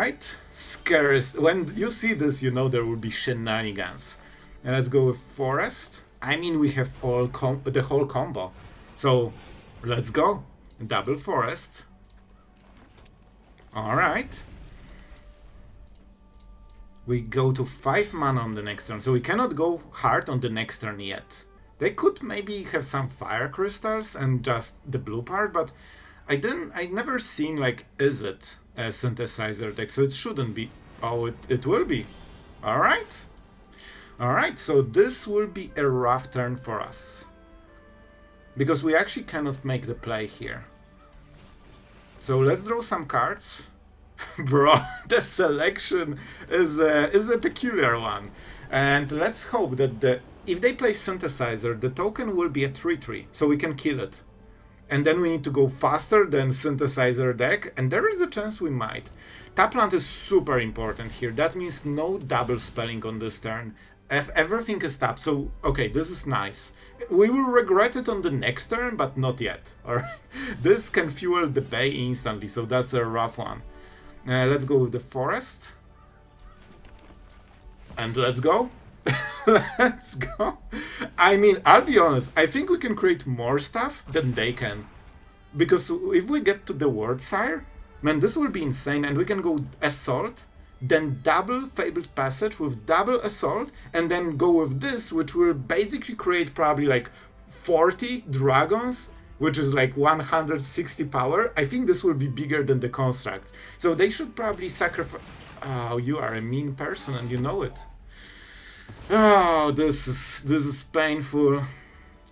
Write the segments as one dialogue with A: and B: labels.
A: Alright, scariest. When you see this, you know there will be shenanigans. And let's go with Forest. I mean, we have the whole combo. So, let's go. Double Forest. Alright. We go to 5 mana on the next turn, so we cannot go hard on the next turn yet. They could maybe have some fire crystals and just the blue part, but I never seen like, is it a synthesizer deck, so it shouldn't be. Oh, it will be. Alright. Alright, so this will be a rough turn for us. Because we actually cannot make the play here. So let's draw some cards. Bro, the selection is a peculiar one. And let's hope that if they play Synthesizer, the token will be a 3/3, so we can kill it. And then we need to go faster than Synthesizer deck, and there is a chance we might. Tapland is super important here. That means no double spelling on this turn. Everything is tapped, so okay, this is nice. We will regret it on the next turn, but not yet. Alright, this can fuel the Bay instantly, so that's a rough one. Let's go with the Forest. And let's go. Let's go. I mean, I'll be honest, I think we can create more stuff than they can. Because if we get to the Worldsire, man, this will be insane, and we can go Assault, then double Fabled Passage with double Assault, and then go with this, which will basically create probably like 40 dragons, which is like 160 power. I think this will be bigger than the construct. So they should probably sacrifice... Oh, you are a mean person and you know it. Oh, this is painful.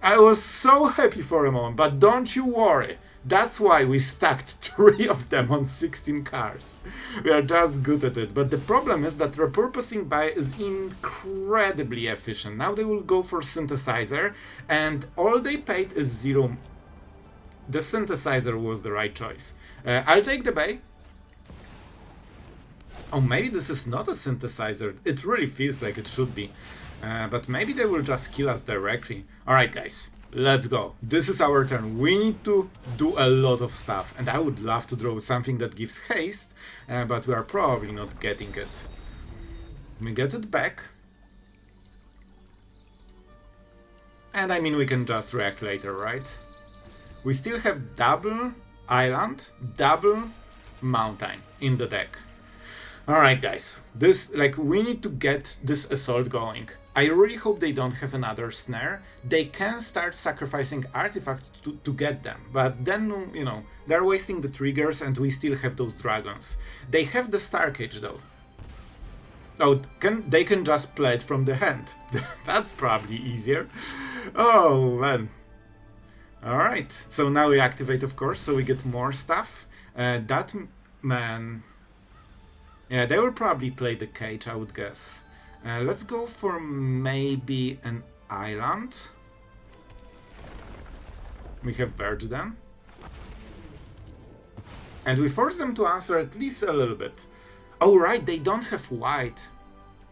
A: I was so happy for a moment, but don't you worry. That's why we stacked 3 of them on 16 cards. We are just good at it. But the problem is that repurposing buy is incredibly efficient. Now they will go for Synthesizer, and all they paid is 0. The Synthesizer was the right choice. I'll take the Bay. Oh, maybe this is not a Synthesizer. It really feels like it should be. But maybe they will just kill us directly. Alright, guys. Let's go. This is our turn. We need to do a lot of stuff. And I would love to draw something that gives haste. But we are probably not getting it. We get it back. And I mean, we can just react later, right? We still have double Island, double Mountain in the deck. Alright, guys. This, like, we need to get this Assault going. I really hope they don't have another Snare. They can start sacrificing artifacts to get them, but then, you know, they're wasting the triggers and we still have those dragons. They have the Star Cage though. Oh, they can just play it from the hand. That's probably easier. Oh, man. Alright, so now we activate, of course, so we get more stuff. That man... Yeah, they will probably play the Cage, I would guess. Let's go for maybe an Island. We have Verge then. And we force them to answer at least a little bit. Oh right, they don't have white.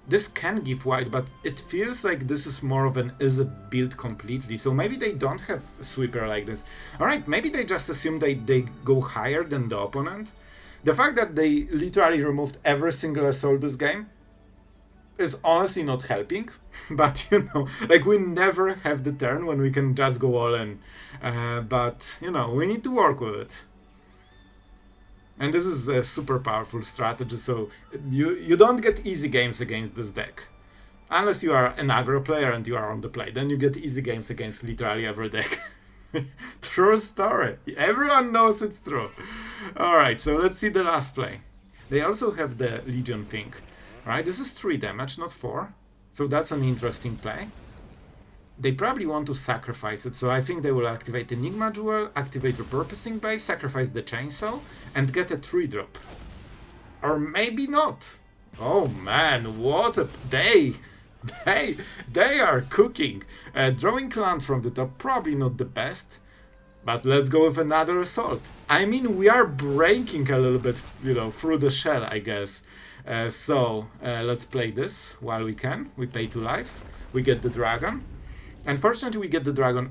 A: This can give white, but it feels like this is more of an is it built completely. So maybe they don't have a sweeper like this. Alright, maybe they just assume they go higher than the opponent. The fact that they literally removed every single Assault this game is honestly not helping, but you know, like we never have the turn when we can just go all in, but you know, we need to work with it. And this is a super powerful strategy, so you don't get easy games against this deck. Unless you are an aggro player and you are on the play, then you get easy games against literally every deck. True story. Everyone knows it's true. Alright, so let's see the last play. They also have the Legion thing. Right, this is 3 damage, not 4. So that's an interesting play. They probably want to sacrifice it, so I think they will activate Enigma Jewel, activate Repurposing Bay, sacrifice the Chainsaw, and get a 3-drop. Or maybe not. Oh man, what a day! They are cooking. Drawing land from the top, probably not the best. But let's go with another Assault. I mean, we are breaking a little bit, you know, through the shell, I guess. So let's play this while we can. We pay 2 life. We get the dragon. Unfortunately, we get the dragon,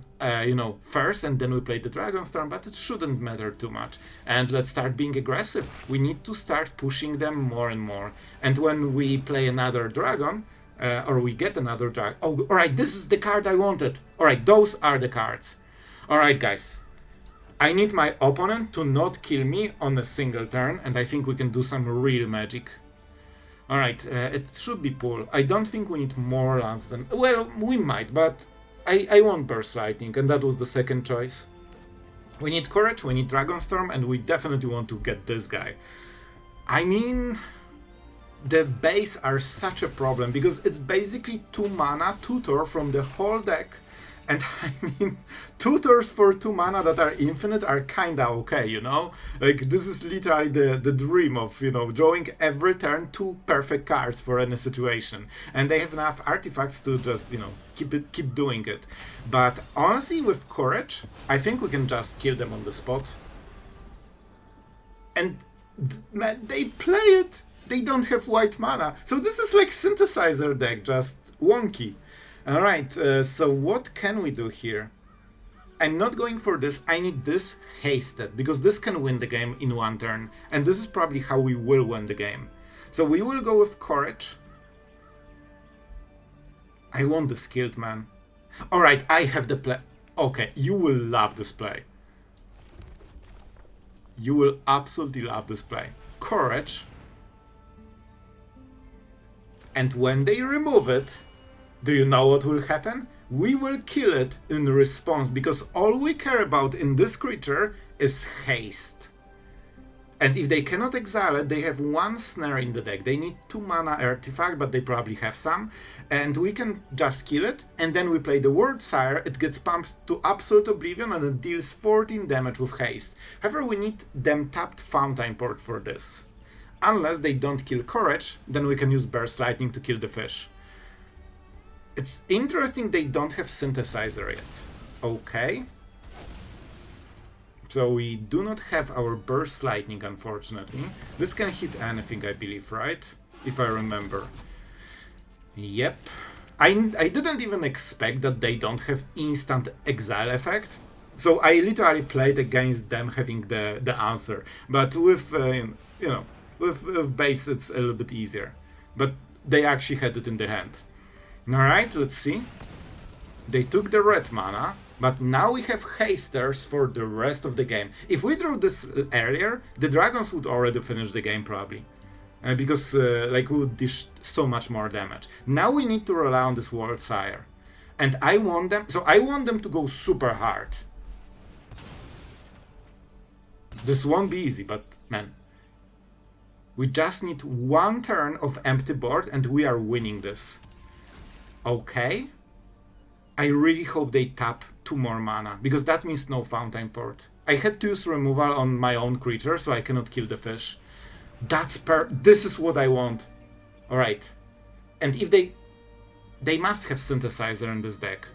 A: first, and then we play the Dragonstorm, but it shouldn't matter too much. And let's start being aggressive. We need to start pushing them more and more. And when we play another dragon, or we get another dragon... Oh, alright, this is the card I wanted. Alright, those are the cards. Alright, guys. I need my opponent to not kill me on a single turn, and I think we can do some real magic. Alright, it should be pull. I don't think we need more lands than... Well, we might, but I want Burst Lightning, and that was the second choice. We need Courage, we need Dragonstorm, and we definitely want to get this guy. I mean... The base are such a problem, because it's basically 2 mana tutor from the whole deck. And I mean, tutors for 2 mana that are infinite are kinda okay, you know? Like, this is literally the dream of, drawing every turn 2 perfect cards for any situation. And they have enough artifacts to just, keep doing it. But honestly, with Courage, I think we can just kill them on the spot. And, man, they play it! They don't have white mana. So this is like Synthesizer deck, just wonky. Alright, so what can we do here? I'm not going for this, I need this hasted, because this can win the game in 1 turn, and this is probably how we will win the game. So we will go with Courage. I want the Skilled Man. Alright, I have the play. Okay, you will love this play. You will absolutely love this play. Courage. And when they remove it, do you know what will happen? We will kill it in response, because all we care about in this creature is haste. And if they cannot exile it, they have 1 snare in the deck. They need 2 mana artifact, but they probably have some. And we can just kill it, and then we play the Worldsire, it gets pumped to Absolute Oblivion, and it deals 14 damage with haste. However, we need them tapped Fountain Port for this. Unless they don't kill Courage, then we can use Burst Lightning to kill the fish. It's interesting they don't have Synthesizer yet. Okay. So we do not have our Burst Lightning, unfortunately. This can hit anything, I believe, right? If I remember. Yep. I didn't even expect that they don't have instant exile effect. So I literally played against them having the answer. But with, with base it's a little bit easier. But they actually had it in the hand. Alright, let's see. They took the red mana, but now we have hasters for the rest of the game. If we drew this earlier, the dragons would already finish the game probably. Because we would dish so much more damage. Now we need to rely on this Worldsire. And I want them to go super hard. This won't be easy, but man. We just need 1 turn of empty board and we are winning this. Okay. I really hope they tap 2 more mana, because that means no Fountain Port. I had to use removal on my own creature, so I cannot kill the fish. This is what I want. Alright. And if they must have Synthesizer in this deck.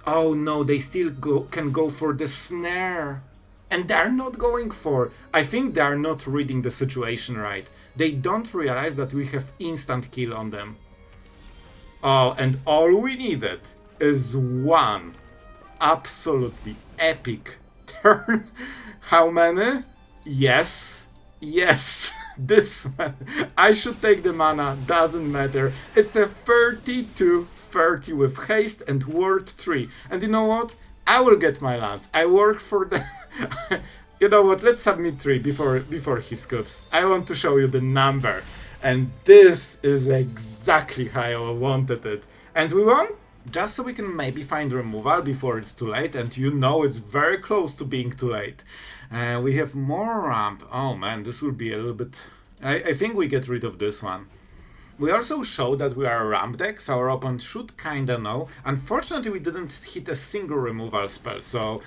A: Oh no, they still can go for the snare. And they're not going for... I think they're not reading the situation right. They don't realize that we have instant kill on them. Oh, and all we needed is 1 absolutely epic turn. How many? Yes. Yes. This one. I should take the mana, doesn't matter. It's a 32-30 with haste and ward 3. And you know what? I will get my lands. I work for the... You know what? Let's submit 3 before he scoops. I want to show you the number. And this is exactly how I wanted it. And we won? Just so we can maybe find removal before it's too late. And you know it's very close to being too late. We have more ramp. Oh man, this will be a little bit... I think we get rid of this one. We also show that we are a ramp deck, so our opponent should kinda know. Unfortunately, we didn't hit a single removal spell, so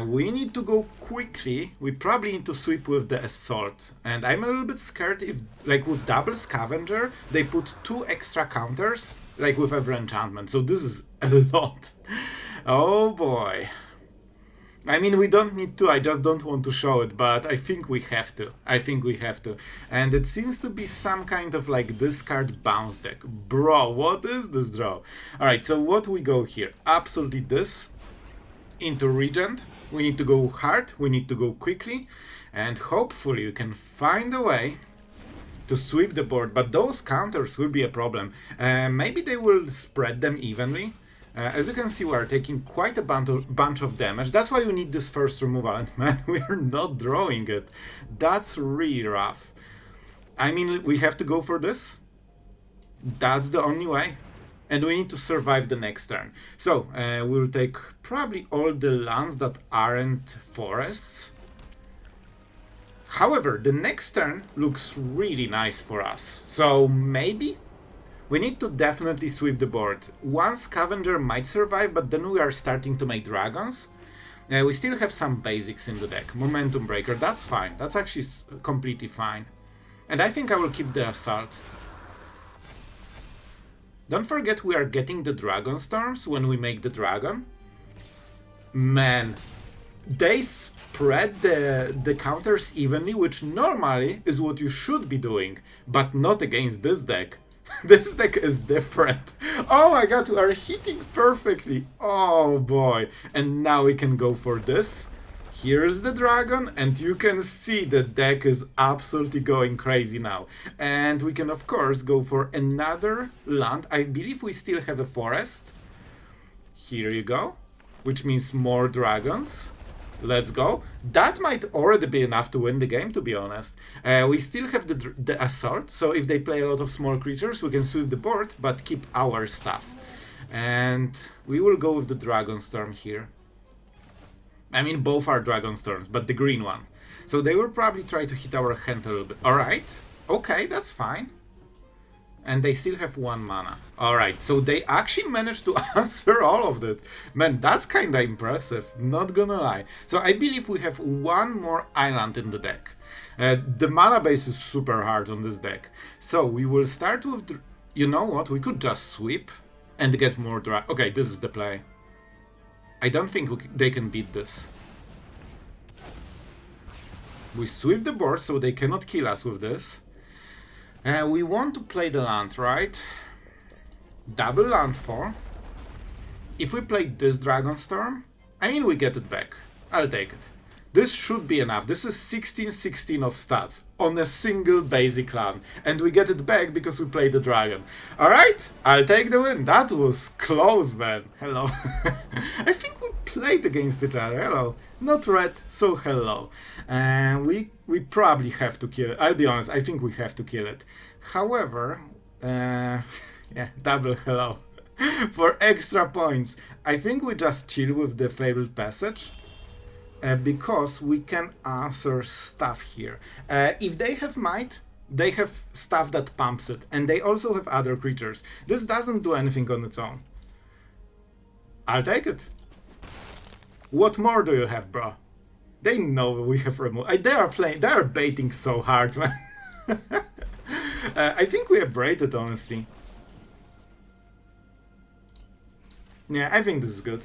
A: we need to go quickly. We probably need to sweep with the Assault. And I'm a little bit scared if, like with double Scavenger, they put 2 extra counters, like with every enchantment. So this is a lot. Oh boy. I mean, we don't need to, I just don't want to show it, but I think we have to. I think we have to. And it seems to be some kind of like discard bounce deck. Bro, what is this draw? Alright, so what we go here? Absolutely this. Into Regent. We need to go hard, we need to go quickly. And hopefully we can find a way to sweep the board. But those counters will be a problem. Maybe they will spread them evenly. As you can see, we are taking quite a bunch of damage. That's why we need this first removal, and man, we are not drawing it. That's really rough. I mean, we have to go for this. That's the only way. And we need to survive the next turn. So, we'll take probably all the lands that aren't forests. However, the next turn looks really nice for us. So, maybe we need to definitely sweep the board. One scavenger might survive, but then we are starting to make dragons. We still have some basics in the deck. Momentum breaker, that's fine. That's actually completely fine. And I think I will keep the assault. Don't forget we are getting the Dragonstorms when we make the dragon. Man, they spread the counters evenly, which normally is what you should be doing, but not against this deck. This deck is different. Oh my god, we are hitting perfectly. Oh boy. And now we can go for this. Here's the dragon, and you can see the deck is absolutely going crazy now. And we can of course go for another land. I believe we still have a forest. Here you go. Which means more dragons. Let's go. That might already be enough to win the game, to be honest. We still have the assault, so if they play a lot of small creatures, we can sweep the board, but keep our stuff. And we will go with the Dragonstorm here. I mean, both are Dragonstorms, but the green one. So they will probably try to hit our hand a little bit. Alright, okay, that's fine. And they still have 1 mana. Alright, so they actually managed to answer all of that. Man, that's kinda impressive, not gonna lie. So I believe we have 1 more island in the deck. The mana base is super hard on this deck. So we will start with... You know what, we could just sweep and get more Okay, this is the play. I don't think they can beat this. We sweep the board so they cannot kill us with this. We want to play the land, right? Double landfall. If we play this Dragonstorm, I mean, we get it back. I'll take it. This should be enough. This is 16-16 of stats on a single basic land. And we get it back because we played the dragon. Alright, I'll take the win. That was close, man. Hello. I think we played against each other. Hello. Not red, so hello. And we probably have to kill it. I'll be honest, I think we have to kill it. However, yeah, double hello. For extra points, I think we just chill with the Fabled Passage. Because we can answer stuff here. If they have might, they have stuff that pumps it, and they also have other creatures. This doesn't do anything on its own. I'll take it. What more do you have, bro? They know we have removed. They are baiting so hard, man. I think we Abrade, honestly. Yeah, I think this is good.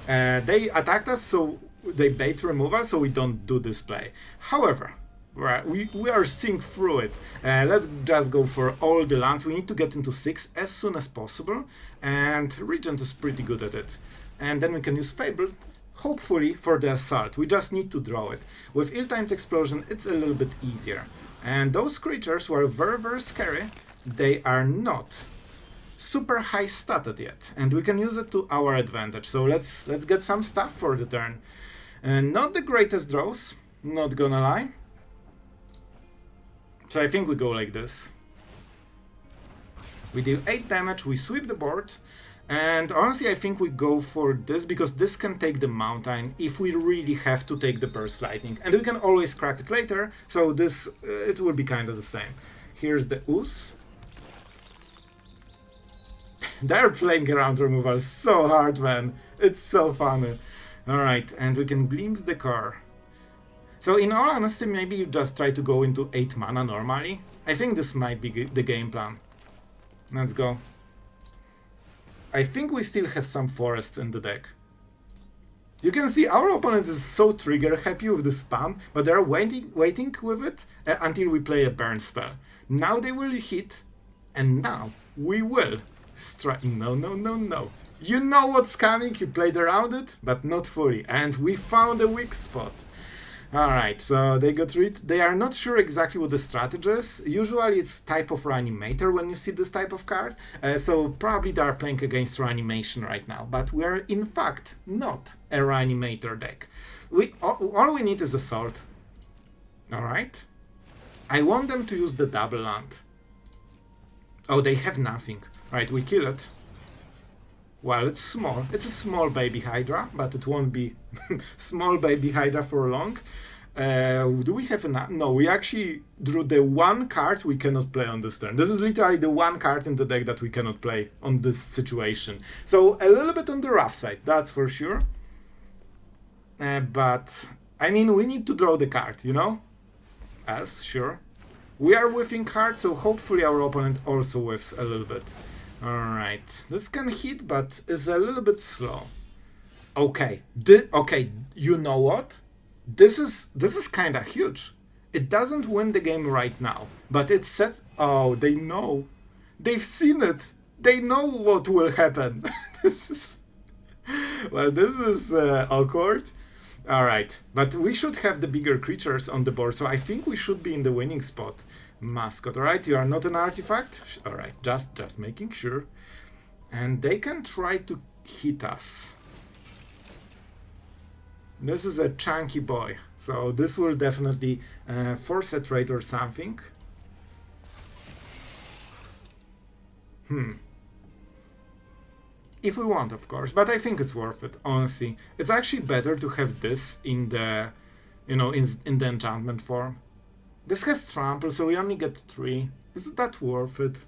A: They attacked us, so they bait removal, so we don't do this play. However, we are seeing through it. Let's just go for all the lands. We need to get into 6 as soon as possible, and Regent is pretty good at it. And then we can use Fabled, hopefully, for the assault. We just need to draw it. With Ill-Timed Explosion, it's a little bit easier. And those creatures were very, very scary. They are not super high statted yet, and we can use it to our advantage. So let's get some stuff for the turn. Not the greatest draws, not gonna lie. So I think we go like this. We deal 8 damage, we sweep the board, and honestly I think we go for this because this can take the mountain if we really have to take the burst lightning. And we can always crack it later, so this it will be kind of the same. Here's the Ooze. They're playing around removal so hard, man. It's so funny. Alright, and we can glimpse the car. So in all honesty, maybe you just try to go into 8 mana normally. I think this might be the game plan. Let's go. I think we still have some forests in the deck. You can see our opponent is so trigger happy with the spam, but they're waiting with it until we play a burn spell. Now they will hit, and now we will strike. No, no, no, no. You know what's coming, you played around it, but not fully. And we found a weak spot. Alright, so they got rid. They are not sure exactly what the strategy is. Usually it's type of reanimator when you see this type of card. So probably they are playing against reanimation right now. But we are in fact not a reanimator deck. All we need is assault. Alright. I want them to use the double land. Oh, they have nothing. Right, we kill it. Well, it's small. It's a small baby Hydra, but it won't be small baby Hydra for long. Do we have enough? No, we actually drew the one card we cannot play on this turn. This is literally the one card in the deck that we cannot play on this situation. So a little bit on the rough side, that's for sure. But, I mean, we need to draw the card, you know? Elves, sure. We are whiffing cards, so hopefully our opponent also whiffs a little bit. Alright, this can hit, but is a little bit slow. Okay, okay, you know what? This is kinda huge. It doesn't win the game right now, but it sets... Oh, they know. They've seen it. They know what will happen. This is... Well, this is awkward. Alright, but we should have the bigger creatures on the board, so I think we should be in the winning spot. Mascot, alright, you are not an artifact? Alright, just making sure. And they can try to hit us. This is a chunky boy, so this will definitely force a trade or something. If we want, of course, but I think it's worth it, honestly. It's actually better to have this in the, you know, in the enchantment form. This has trample, so we only get 3. Is that worth it?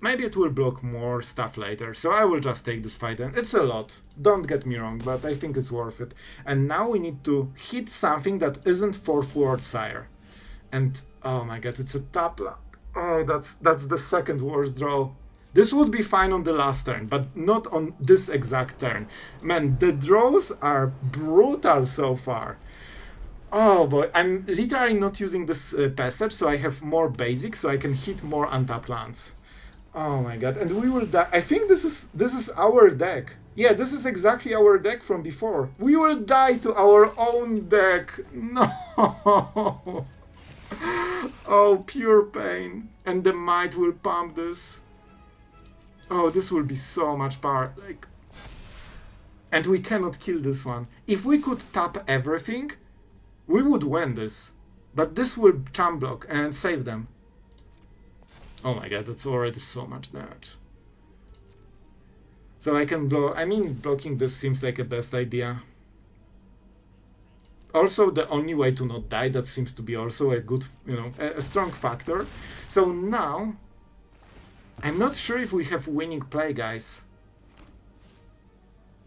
A: Maybe it will block more stuff later, so I will just take this fight, and it's a lot. Don't get me wrong, but I think it's worth it. And now we need to hit something that isn't Famished Worldsire. And, oh my god, it's a tap land. Oh, that's the second worst draw. This would be fine on the last turn, but not on this exact turn. Man, the draws are brutal so far. Oh boy, I'm literally not using this passage, so I have more basic, so I can hit more untapped lands. Oh my god, and we will die. I think this is our deck. Yeah, this is exactly our deck from before. We will die to our own deck. No. Oh, pure pain. And the might will pump this. Oh, this will be so much power. Like, and we cannot kill this one. If we could tap everything, we would win this, but this will chump block and save them. Oh my god, that's already so much damage. So I can block, I mean, blocking this seems like a best idea. Also, the only way to not die, that seems to be also a good, you know, a strong factor. So now, I'm not sure if we have winning play, guys.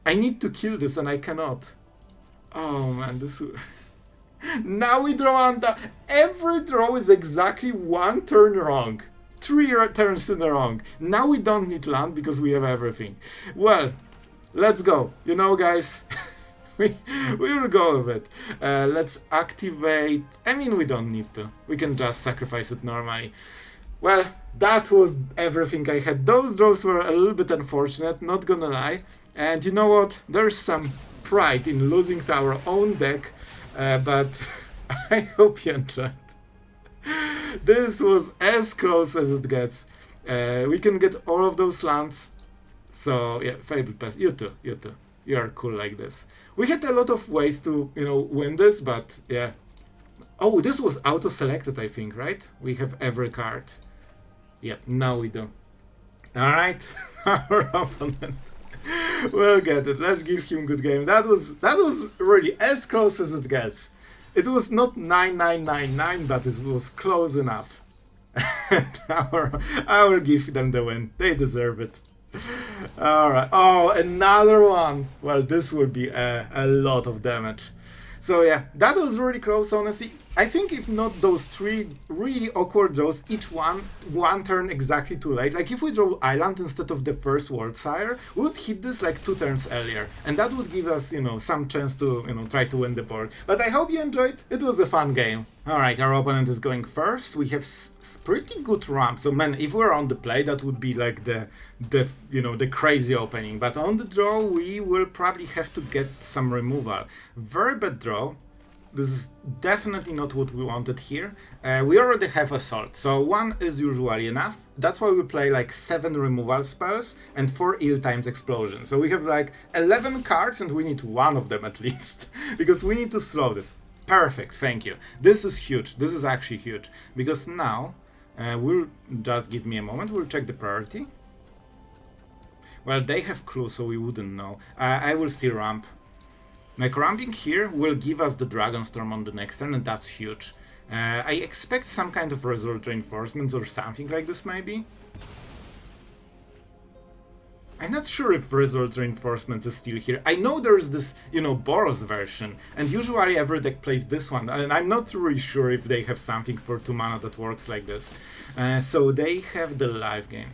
A: I need to kill this and I cannot. Oh man, this will... Now we draw on the... Every draw is exactly one turn wrong. 3 turns in the wrong. Now we don't need land because we have everything. Well, let's go. You know, guys, we will go with it. Let's activate... I mean, we don't need to. We can just sacrifice it normally. Well, that was everything I had. Those draws were a little bit unfortunate, not gonna lie. And you know what? There's some pride in losing to our own deck. But I hope you enjoyed. This was as close as it gets. We can get all of those lands. So yeah, Fabled Passage. You too. You are cool like this. We had a lot of ways to, you know, win this, but yeah. Oh, this was auto-selected, I think, right? We have every card. Yep, now we do. Alright, our opponent. We'll get it. Let's give him good game. That was really as close as it gets. It was not 9999, but it was close enough. I will give them the win. They deserve it. Alright. Oh, another one. Well, this will be a lot of damage. So yeah, that was really close, honestly. I think if not those 3 really awkward draws, each one turn exactly too late. Like if we draw Island instead of the first Worldsire, we would hit this like 2 turns earlier. And that would give us, some chance to, try to win the board. But I hope you enjoyed. It was a fun game. Alright, our opponent is going first. We have pretty good ramp. So man, if we're on the play, that would be like the crazy opening. But on the draw, we will probably have to get some removal. Very bad draw. This is definitely not what we wanted here. We already have Assault, so 1 is usually enough. That's why we play like 7 removal spells and 4 ill-timed explosions. So we have like 11 cards and we need 1 of them at least. Because we need to slow this. Perfect, thank you. This is huge. This is actually huge. Because now, we'll just give me a moment. We'll check the priority. Well, they have clue, so we wouldn't know. I will still ramp. Like ramping here will give us the Dragonstorm on the next turn, and that's huge. I expect some kind of Resolute Reinforcements or something like this, maybe. I'm not sure if Resolute Reinforcements is still here. I know there's this, Boros version, and usually every deck plays this one, and I'm not really sure if they have something for 2 mana that works like this. So they have the live game.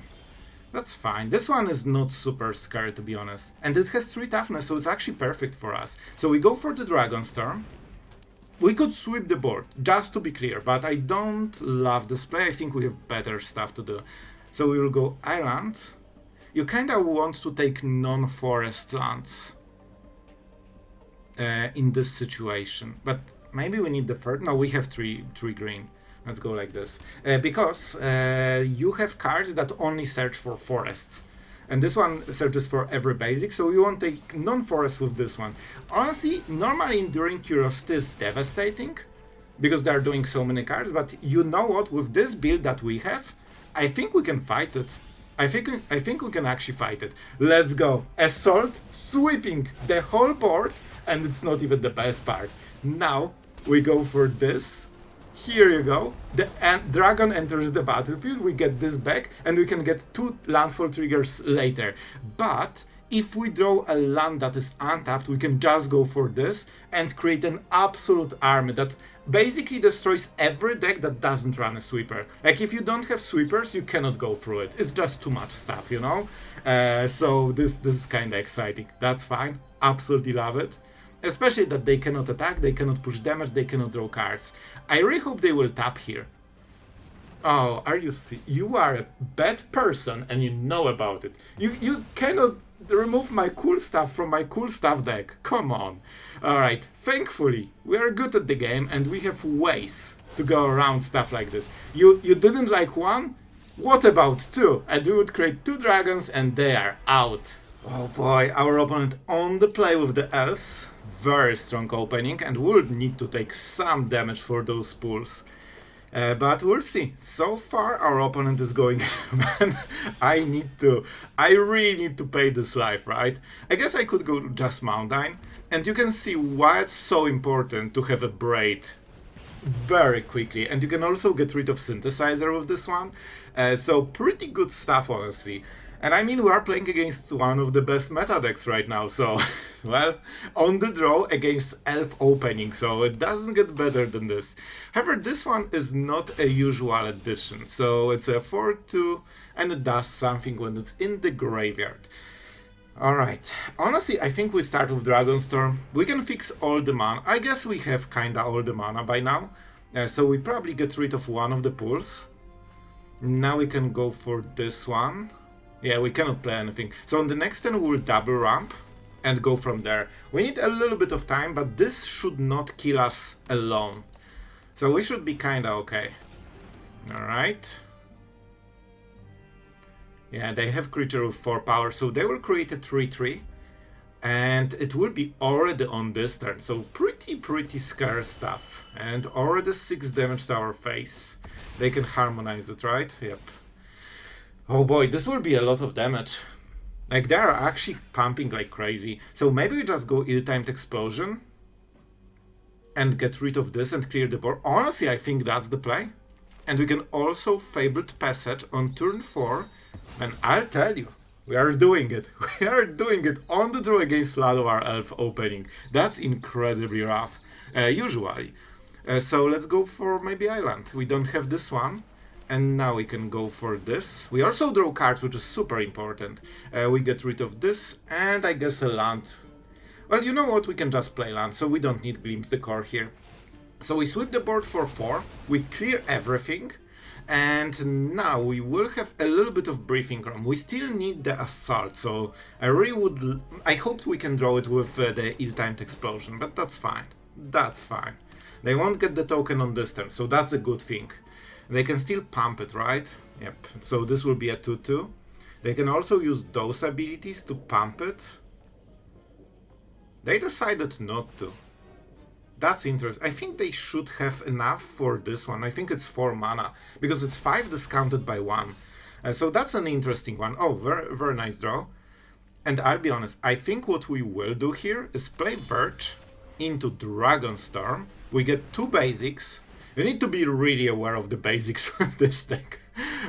A: That's fine. This one is not super scary, to be honest. And it has 3 toughness, so it's actually perfect for us. So we go for the Dragonstorm. We could sweep the board, just to be clear, but I don't love this play. I think we have better stuff to do. So we will go Island. You kinda want to take non-forest lands in this situation. But maybe we need the third. No, we have 3 green. Let's go like this. Because you have cards that only search for forests. And this one searches for every basic, so you won't take non-forest with this one. Honestly, normally Enduring Curiosity is devastating, because they're doing so many cards, but you know what? With this build that we have, I think we can fight it. I think we can actually fight it. Let's go. Assault, sweeping the whole board, and it's not even the best part. Now, we go for this. Here you go. The dragon enters the battlefield. We get this back, and we can get 2 landfall triggers later. But if we draw a land that is untapped, we can just go for this and create an absolute army that basically destroys every deck that doesn't run a sweeper. Like if you don't have sweepers, you cannot go through it. It's just too much stuff, So this is kind of exciting. That's fine. Absolutely love it. Especially that they cannot attack, they cannot push damage, they cannot draw cards. I really hope they will tap here. Oh, you are a bad person and you know about it. You cannot remove my cool stuff from my cool stuff deck. Come on. Alright, thankfully, we are good at the game and we have ways to go around stuff like this. You didn't like 1? What about 2? And we would create 2 dragons and they are out. Oh boy, our opponent on the play with the elves. Very strong opening, and we'll need to take some damage for those pulls. But we'll see. So far, our opponent is going, man, I really need to pay this life, right? I guess I could go just Mountain, and you can see why it's so important to have a Abrade very quickly. And you can also get rid of Synthesizer with this one. So pretty good stuff, honestly. And I mean, we are playing against one of the best meta decks right now, so, well, on the draw against Elf opening, so it doesn't get better than this. However, this one is not a usual addition, so it's a 4/2, and it does something when it's in the graveyard. Alright, honestly, I think we start with Dragonstorm. We can fix all the mana. I guess we have kinda all the mana by now, so we probably get rid of one of the pools. Now we can go for this one. Yeah, we cannot play anything. So on the next turn we'll double ramp and go from there. We need a little bit of time, but this should not kill us alone. So we should be kinda okay. Alright. Yeah, they have creature with 4 power, so they will create a 3/3. And it will be already on this turn, so pretty scary stuff. And already 6 damage to our face. They can harmonize it, right? Yep. Oh boy, this will be a lot of damage. Like, they are actually pumping like crazy. So maybe we just go ill-timed explosion and get rid of this and clear the board. Honestly, I think that's the play. And we can also Fabled Passage on turn 4. And I'll tell you, we are doing it. We are doing it on the draw against Lado, our elf opening. That's incredibly rough, usually. So let's go for maybe island. We don't have this one. And now we can go for this. We also draw cards, which is super important. We get rid of this, and I guess a land. Well, you know what? We can just play land, so we don't need Glimpse the Core here. So we sweep the board for 4. We clear everything. And now we will have a little bit of breathing room. We still need the assault, so I hoped we can draw it with the ill-timed explosion, but that's fine. That's fine. They won't get the token on this turn, so that's a good thing. They can still pump it, right? Yep. So this will be a 2/2. They can also use those abilities to pump it. They decided not to. That's interesting. I think they should have enough for this one. I think it's 4 mana, because it's 5 discounted by 1. So that's an interesting one. Oh, very, very nice draw. And I'll be honest, I think what we will do here is play Verge into Dragonstorm. We get 2 basics. You need to be really aware of the basics of this deck.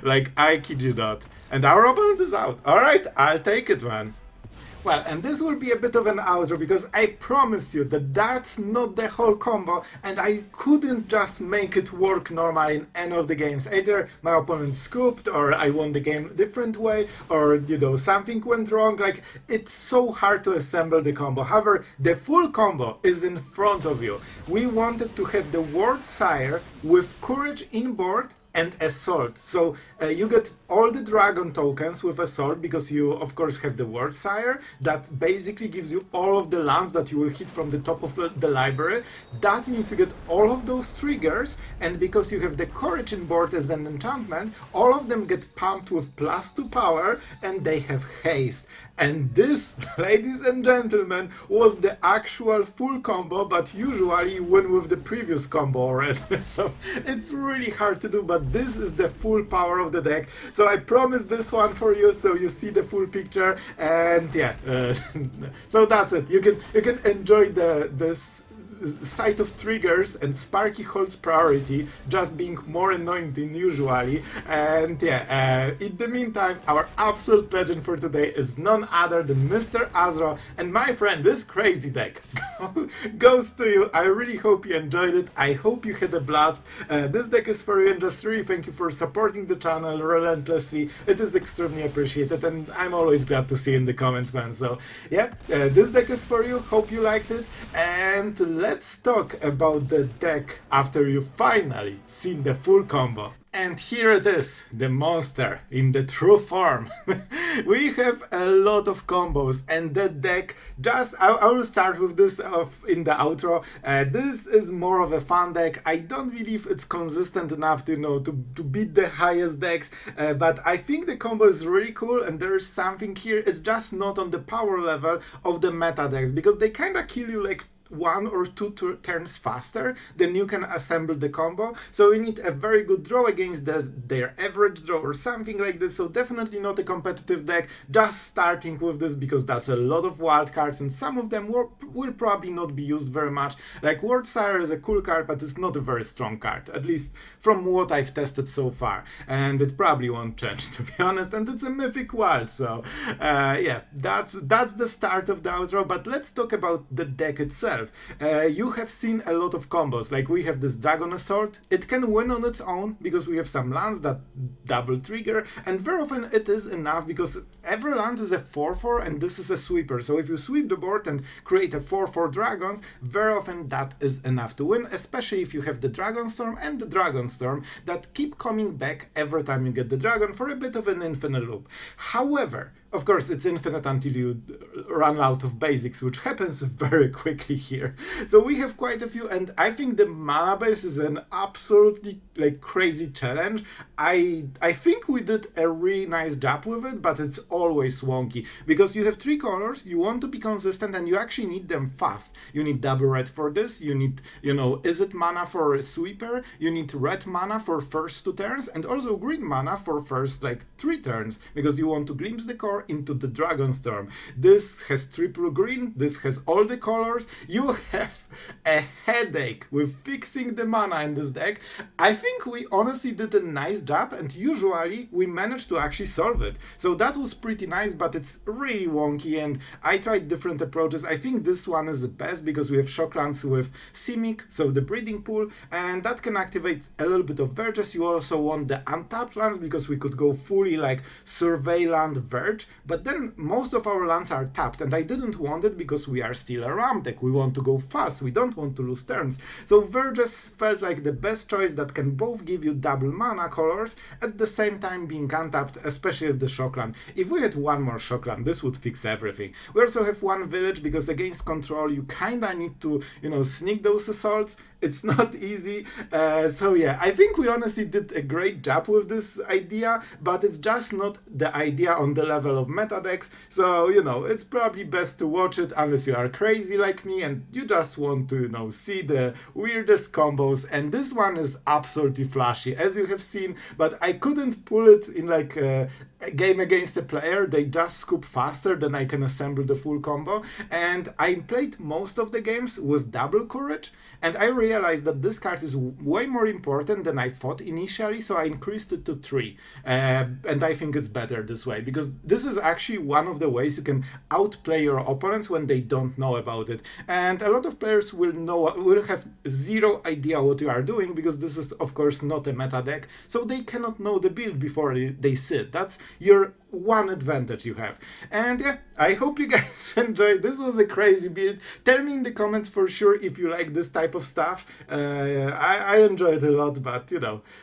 A: Like, I kid you not. And our opponent is out. Alright, I'll take it, man. Well, and this will be a bit of an outro, because I promise you that that's not the whole combo, and I couldn't just make it work normal in any of the games. Either my opponent scooped, or I won the game a different way, or, you know, something went wrong. Like, it's so hard to assemble the combo. However, the full combo is in front of you. We wanted to have the Worldsire with Courage inboard and Assault. So you get all the dragon tokens with Assault, because you of course have the Worldsire that basically gives you all of the lands that you will hit from the top of the library. That means you get all of those triggers, and because you have the Courage in board as an enchantment, all of them get pumped with +2 power, and they have haste. And this, ladies and gentlemen, was the actual full combo, but usually you win with the previous combo already. So it's really hard to do, but this is the full power of the deck. So I promised this one for you, so you see the full picture. And yeah, so that's it. You can enjoy this sight of triggers, and Sparky holds priority, just being more annoying than usually. And yeah, in the meantime, our absolute legend for today is none other than Mr. Azra, and my friend, this crazy deck goes to you. I really hope you enjoyed it. I hope you had a blast. This deck is for you, and just really thank you for supporting the channel relentlessly. It is extremely appreciated, and I'm always glad to see in the comments, man. So yeah, this deck is for you. Hope you liked it, and let's talk about the deck after you finally seen the full combo. And here it is, the monster in the true form. We have a lot of combos, and the deck, I will start with this in the outro. This is more of a fun deck. I don't believe it's consistent enough to, you know, to beat the highest decks, but I think the combo is really cool, and there is something here. It's just not on the power level of the meta decks, because they kind of kill you like 1 or 2 turns faster than you can assemble the combo. So you need a very good draw against their average draw or something like this. So definitely not a competitive deck, just starting with this, because that's a lot of wild cards, and some of them will probably not be used very much. Like Worldsire is a cool card, but it's not a very strong card, at least from what I've tested so far, and it probably won't change, to be honest. And it's a mythic wild, so yeah, that's the start of the outro. But let's talk about the deck itself. You have seen a lot of combos, like we have this Dragon Assault. It can win on its own because we have some lands that double trigger, and very often it is enough because every land is a 4/4 and this is a sweeper. So if you sweep the board and create a 4/4 dragons, very often that is enough to win, especially if you have the Dragonstorm and the Dragonstorm that keep coming back every time you get the dragon for a bit of an infinite loop. However, of course, it's infinite until you run out of basics, which happens very quickly here. So we have quite a few, and I think the mana base is an absolutely like crazy challenge. I think we did a really nice job with it, but it's always wonky because you have 3 colors, you want to be consistent, and you actually need them fast. You need double red for this, you need, you know, is it mana for a sweeper, you need red mana for first 2 turns, and also green mana for first like 3 turns, because you want to glimpse the core more into the Dragonstorm. This has triple green, this has all the colors. You have a headache with fixing the mana in this deck. I think we honestly did a nice job, and usually we managed to actually solve it. So that was pretty nice, but it's really wonky, and I tried different approaches. I think this one is the best because we have Shocklands with Simic, so the breeding pool, and that can activate a little bit of verges. You also want the untapped lands because we could go fully like Survey Land Verge, but then most of our lands are tapped, and I didn't want it because we are still a ramp deck. We want to go fast, we don't want to lose turns. So verges felt like the best choice that can both give you double mana colors at the same time being untapped, especially with the Shockland. If we had one more Shockland, this would fix everything. We also have one village because against control you kinda need to, sneak those assaults. It's not easy. So yeah, I think we honestly did a great job with this idea, but it's just not the idea on the level of meta decks. So, it's probably best to watch it unless you are crazy like me and you just want to, see the weirdest combos. And this one is absolutely flashy, as you have seen, but I couldn't pull it in like a game against a player. They just scoop faster than I can assemble the full combo. And I played most of the games with double courage, and I realized that this card is way more important than I thought initially, so I increased it to 3. And I think it's better this way, because this is actually one of the ways you can outplay your opponents when they don't know about it. And a lot of players will have zero idea what you are doing, because this is of course not a meta deck, so they cannot know the build before they sit. That's your one advantage you have. And yeah, I hope you guys enjoyed. This was a crazy build. Tell me in the comments for sure if you like this type of stuff. I enjoyed it a lot, but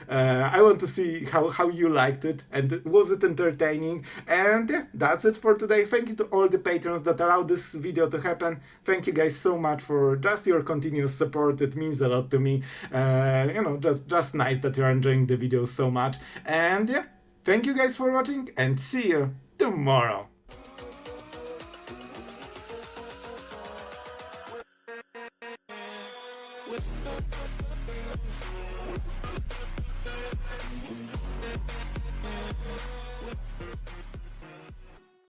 A: I want to see how you liked it, and was it entertaining. And yeah, that's it for today. Thank you to all the patrons that allowed this video to happen. Thank you guys so much for just your continuous support. It means a lot to me. Just nice that you're enjoying the videos so much. And yeah, thank you guys for watching, and see you tomorrow.